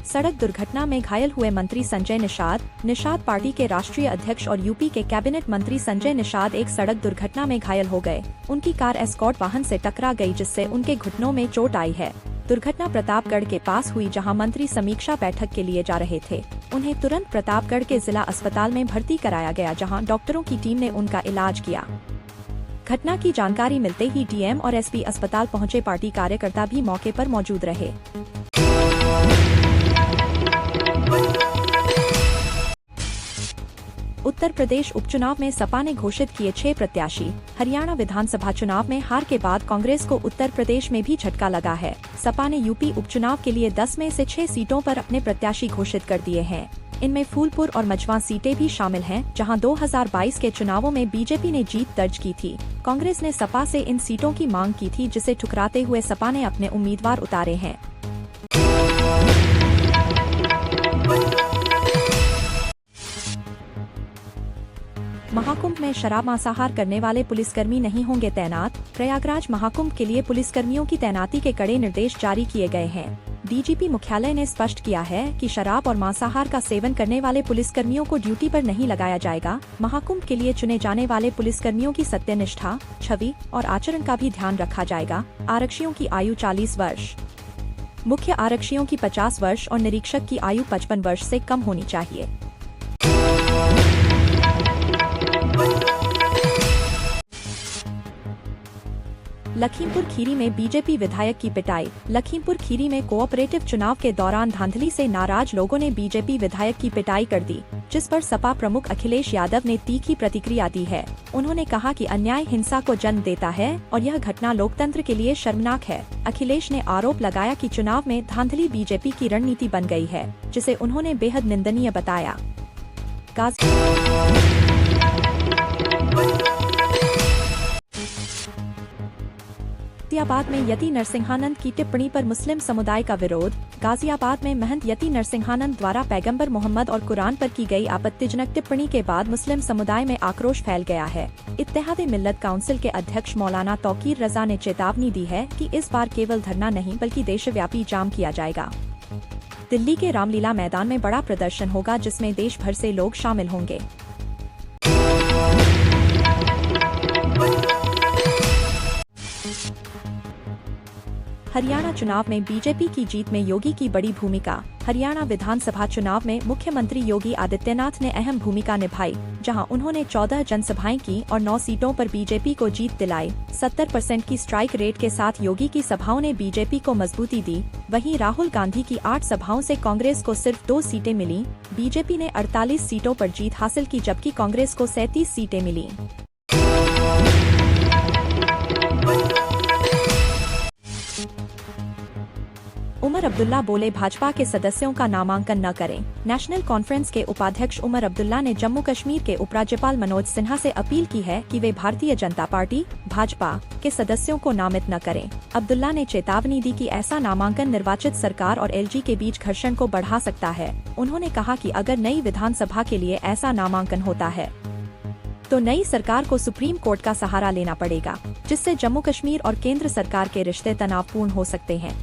सड़क दुर्घटना में घायल हुए मंत्री संजय निषाद पार्टी के राष्ट्रीय अध्यक्ष और यूपी के कैबिनेट मंत्री संजय निषाद एक सड़क दुर्घटना में घायल हो गए। उनकी कार एस्कॉर्ट वाहन से टकरा गई, जिससे उनके घुटनों में चोट आई है। दुर्घटना प्रतापगढ़ के पास हुई, जहां मंत्री समीक्षा बैठक के लिए जा रहे थे। उन्हें तुरंत प्रतापगढ़ के जिला अस्पताल में भर्ती कराया गया, जहां डॉक्टरों की टीम ने उनका इलाज किया। घटना की जानकारी मिलते ही डीएम और एसपी अस्पताल पहुंचे। पार्टी कार्यकर्ता भी मौके पर मौजूद रहे। उत्तर प्रदेश उपचुनाव में सपा ने घोषित किए 6 प्रत्याशी। हरियाणा विधानसभा चुनाव में हार के बाद कांग्रेस को उत्तर प्रदेश में भी झटका लगा है। सपा ने यूपी उपचुनाव के लिए 10 में से 6 सीटों पर अपने प्रत्याशी घोषित कर दिए हैं। इनमें फूलपुर और मझवा सीटें भी शामिल हैं, जहां 2022 के चुनावों में बीजेपी ने जीत दर्ज की थी। कांग्रेस ने सपा से इन सीटों की मांग की थी, जिसे ठुकराते हुए सपा ने अपने उम्मीदवार उतारे हैं। महाकुंभ में शराब मांसाहार करने वाले पुलिसकर्मी नहीं होंगे तैनात। प्रयागराज महाकुंभ के लिए पुलिसकर्मियों की तैनाती के कड़े निर्देश जारी किए गए हैं। डीजीपी मुख्यालय ने स्पष्ट किया है कि शराब और मांसाहार का सेवन करने वाले पुलिसकर्मियों को ड्यूटी पर नहीं लगाया जाएगा। महाकुंभ के लिए चुने जाने वाले पुलिसकर्मियों की सत्यनिष्ठा, छवि और आचरण का भी ध्यान रखा जाएगा। आरक्षियों की आयु 40 वर्ष, मुख्य आरक्षियों की 50 वर्ष और निरीक्षक की आयु 55 वर्ष से कम होनी चाहिए। लखीमपुर खीरी में बीजेपी विधायक की पिटाई। लखीमपुर खीरी में कोऑपरेटिव चुनाव के दौरान धांधली से नाराज लोगों ने बीजेपी विधायक की पिटाई कर दी, जिस पर सपा प्रमुख अखिलेश यादव ने तीखी प्रतिक्रिया दी है। उन्होंने कहा कि अन्याय हिंसा को जन्म देता है और यह घटना लोकतंत्र के लिए शर्मनाक है। अखिलेश ने आरोप लगाया कि चुनाव में धांधली बीजेपी की रणनीति बन गई है, जिसे उन्होंने बेहद निंदनीय बताया। गाजियाबाद में यति नरसिंहानंद की टिप्पणी पर मुस्लिम समुदाय का विरोध। गाजियाबाद में महंत यति नरसिंहानंद द्वारा पैगंबर मोहम्मद और कुरान पर की गई आपत्तिजनक टिप्पणी के बाद मुस्लिम समुदाय में आक्रोश फैल गया है। इत्तेहाद मिल्लत काउंसिल के अध्यक्ष मौलाना तौकीर रजा ने चेतावनी दी है कि इस बार केवल धरना नहीं बल्कि देशव्यापी जाम किया जाएगा। दिल्ली के रामलीला मैदान में बड़ा प्रदर्शन होगा, जिसमें देश भर से लोग शामिल होंगे। हरियाणा चुनाव में बीजेपी की जीत में योगी की बड़ी भूमिका। हरियाणा विधानसभा चुनाव में मुख्यमंत्री योगी आदित्यनाथ ने अहम भूमिका निभाई, जहां उन्होंने 14 जनसभाएं की और 9 सीटों पर बीजेपी को जीत दिलाई। 70% की स्ट्राइक रेट के साथ योगी की सभाओं ने बीजेपी को मजबूती दी। वहीं राहुल गांधी की 8 सभाओं से कांग्रेस को सिर्फ 2 सीटें मिली। बीजेपी ने 48 सीटों पर जीत हासिल की, जबकि कांग्रेस को 37 सीटें मिली। उमर अब्दुल्ला बोले, भाजपा के सदस्यों का नामांकन न करें। नेशनल कॉन्फ्रेंस के उपाध्यक्ष उमर अब्दुल्ला ने जम्मू कश्मीर के उपराज्यपाल मनोज सिन्हा से अपील की है कि वे भारतीय जनता पार्टी भाजपा के सदस्यों को नामित न करें। अब्दुल्ला ने चेतावनी दी कि ऐसा नामांकन निर्वाचित सरकार और एलजी के बीच घर्षण को बढ़ा सकता है। उन्होंने कहा कि अगर नई विधानसभा के लिए ऐसा नामांकन होता है तो नई सरकार को सुप्रीम कोर्ट का सहारा लेना पड़ेगा, जिससे जम्मू कश्मीर और केंद्र सरकार के रिश्ते तनावपूर्ण हो सकते हैं।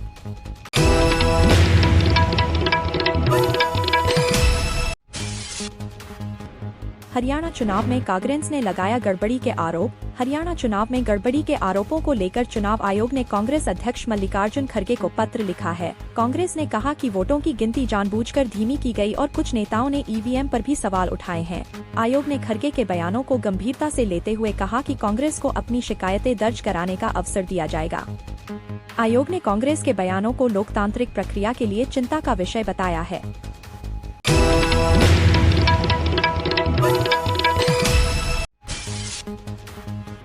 हरियाणा चुनाव में कांग्रेस ने लगाया गड़बड़ी के आरोप। हरियाणा चुनाव में गड़बड़ी के आरोपों को लेकर चुनाव आयोग ने कांग्रेस अध्यक्ष मल्लिकार्जुन खड़गे को पत्र लिखा है। कांग्रेस ने कहा कि वोटों की गिनती जानबूझकर धीमी की गई और कुछ नेताओं ने ईवीएम पर भी सवाल उठाए हैं। आयोग ने खड़गे के बयानों को गंभीरता से लेते हुए कहा कि कांग्रेस को अपनी शिकायतें दर्ज कराने का अवसर दिया जाएगा। आयोग ने कांग्रेस के बयानों को लोकतांत्रिक प्रक्रिया के लिए चिंता का विषय बताया है।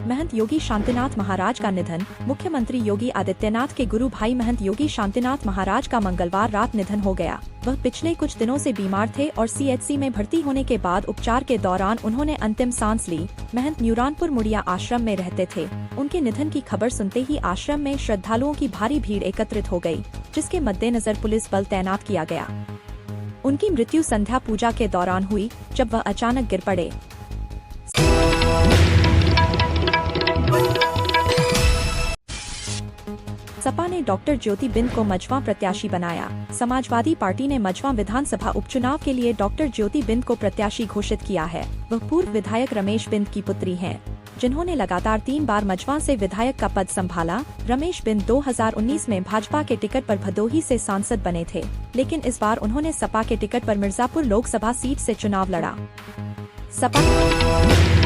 महंत योगी शांतिनाथ महाराज का निधन। मुख्यमंत्री योगी आदित्यनाथ के गुरु भाई महंत योगी शांतिनाथ महाराज का मंगलवार रात निधन हो गया। वह पिछले कुछ दिनों से बीमार थे और सीएचसी में भर्ती होने के बाद उपचार के दौरान उन्होंने अंतिम सांस ली। महंत न्यूरानपुर मुड़िया आश्रम में रहते थे। उनके निधन की खबर सुनते ही आश्रम में श्रद्धालुओं की भारी भीड़ एकत्रित हो गयी, जिसके मद्देनजर पुलिस बल तैनात किया गया। उनकी मृत्यु संध्या पूजा के दौरान हुई, जब वह अचानक गिर पड़े। सपा ने ने डॉक्टर ज्योति बिंद को मझवा प्रत्याशी बनाया। समाजवादी पार्टी ने मझवा विधानसभा उपचुनाव के लिए डॉक्टर ज्योति बिंद को प्रत्याशी घोषित किया है। वह पूर्व विधायक रमेश बिंद की पुत्री हैं, जिन्होंने लगातार 3 बार मझवा से विधायक का पद संभाला। रमेश बिंद 2019 में भाजपा के टिकट पर भदोही से सांसद बने थे, लेकिन इस बार उन्होंने सपा के टिकट पर मिर्जापुर लोकसभा सीट से चुनाव लड़ा। सपा